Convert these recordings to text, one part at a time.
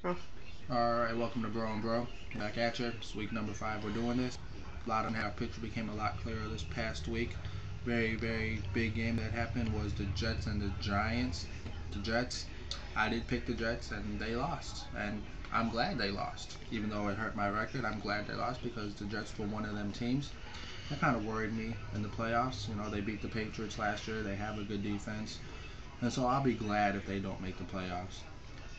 Oh. Alright, welcome to Bro and Bro. Back at you. It's week number 5 we're doing this. A lot on how picture became a lot clearer this past week. Very big game that happened was the Jets and the Giants. The Jets, I did pick the Jets and they lost. And I'm glad they lost. Even though it hurt my record, I'm glad they lost because the Jets were one of them teams that kind of worried me in the playoffs. You know, they beat the Patriots last year. They have a good defense. And so I'll be glad if they don't make the playoffs.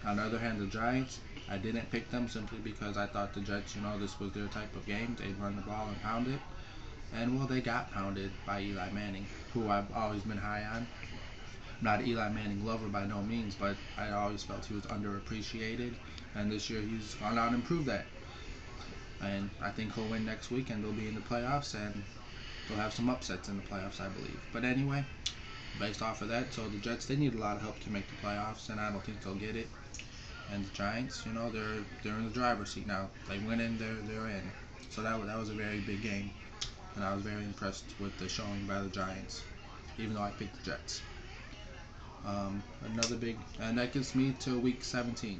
On the other hand, the Giants, I didn't pick them simply because I thought the Jets, this was their type of game. They'd run the ball and pound it. And, well, they got pounded by Eli Manning, who I've always been high on. I'm not an Eli Manning lover by no means, but I always felt he was underappreciated. And this year he's gone out and improved that. And I think he'll win next week and they'll be in the playoffs and they'll have some upsets in the playoffs, I believe. But anyway, based off of that, so the Jets, they need a lot of help to make the playoffs, and I don't think they'll get it. And the Giants, they're in the driver's seat now. They win in, they're in. So that was a very big game, and I was very impressed with the showing by the Giants, even though I picked the Jets. Another big, and that gets me to Week 17.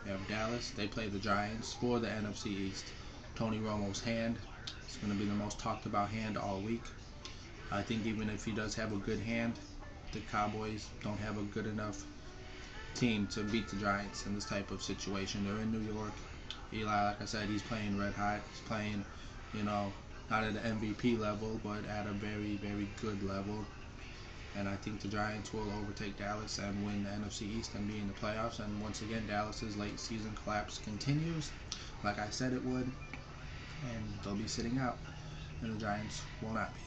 You have Dallas. They play the Giants for the NFC East. Tony Romo's hand. It's going to be the most talked about hand all week. I think even if he does have a good hand, the Cowboys don't have a good enough team to beat the Giants in this type of situation. They're in New York. Eli, like I said, he's playing red hot. He's playing, you know, not at the MVP level, but at a very good level. And I think the Giants will overtake Dallas and win the NFC East and be in the playoffs. And once again, Dallas's late season collapse continues, like I said it would, and they'll be sitting out, and the Giants will not be.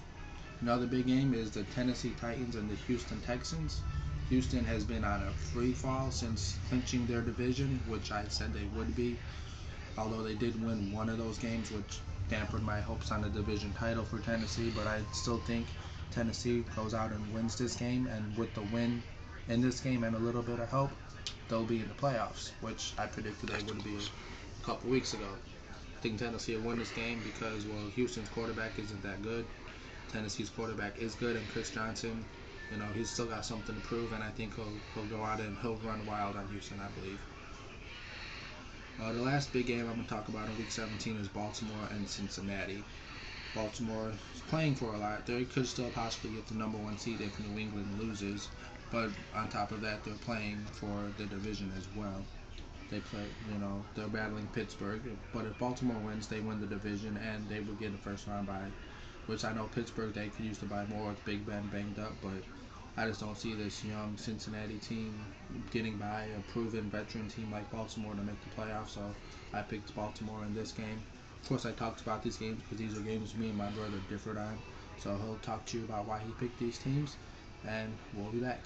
Another big game is the Tennessee Titans and the Houston Texans. Houston has been on a free fall since clinching their division, which I said they would be. Although they did win one of those games, which dampened my hopes on the division title for Tennessee, but I still think Tennessee goes out and wins this game, and with the win in this game and a little bit of help, they'll be in the playoffs, which I predicted they would be a couple weeks ago. I think Tennessee will win this game because, well, Houston's quarterback isn't that good. Tennessee's quarterback is good, and Chris Johnson, he's still got something to prove, and I think he'll go out and he'll run wild on Houston, I believe. The last big game I'm going to talk about in Week 17 is Baltimore and Cincinnati. Baltimore is playing for a lot. They could still possibly get the number one seed if New England loses, but on top of that, they're playing for the division as well. They play, they're battling Pittsburgh, but if Baltimore wins, they win the division and they would get a first round bye, which I know Pittsburgh they could use to buy more with Big Ben banged up, but I just don't see this young Cincinnati team getting by a proven veteran team like Baltimore to make the playoffs. So I picked Baltimore in this game. Of course, I talked about these games because these are games me and my brother differed on. So he'll talk to you about why he picked these teams, and we'll be back.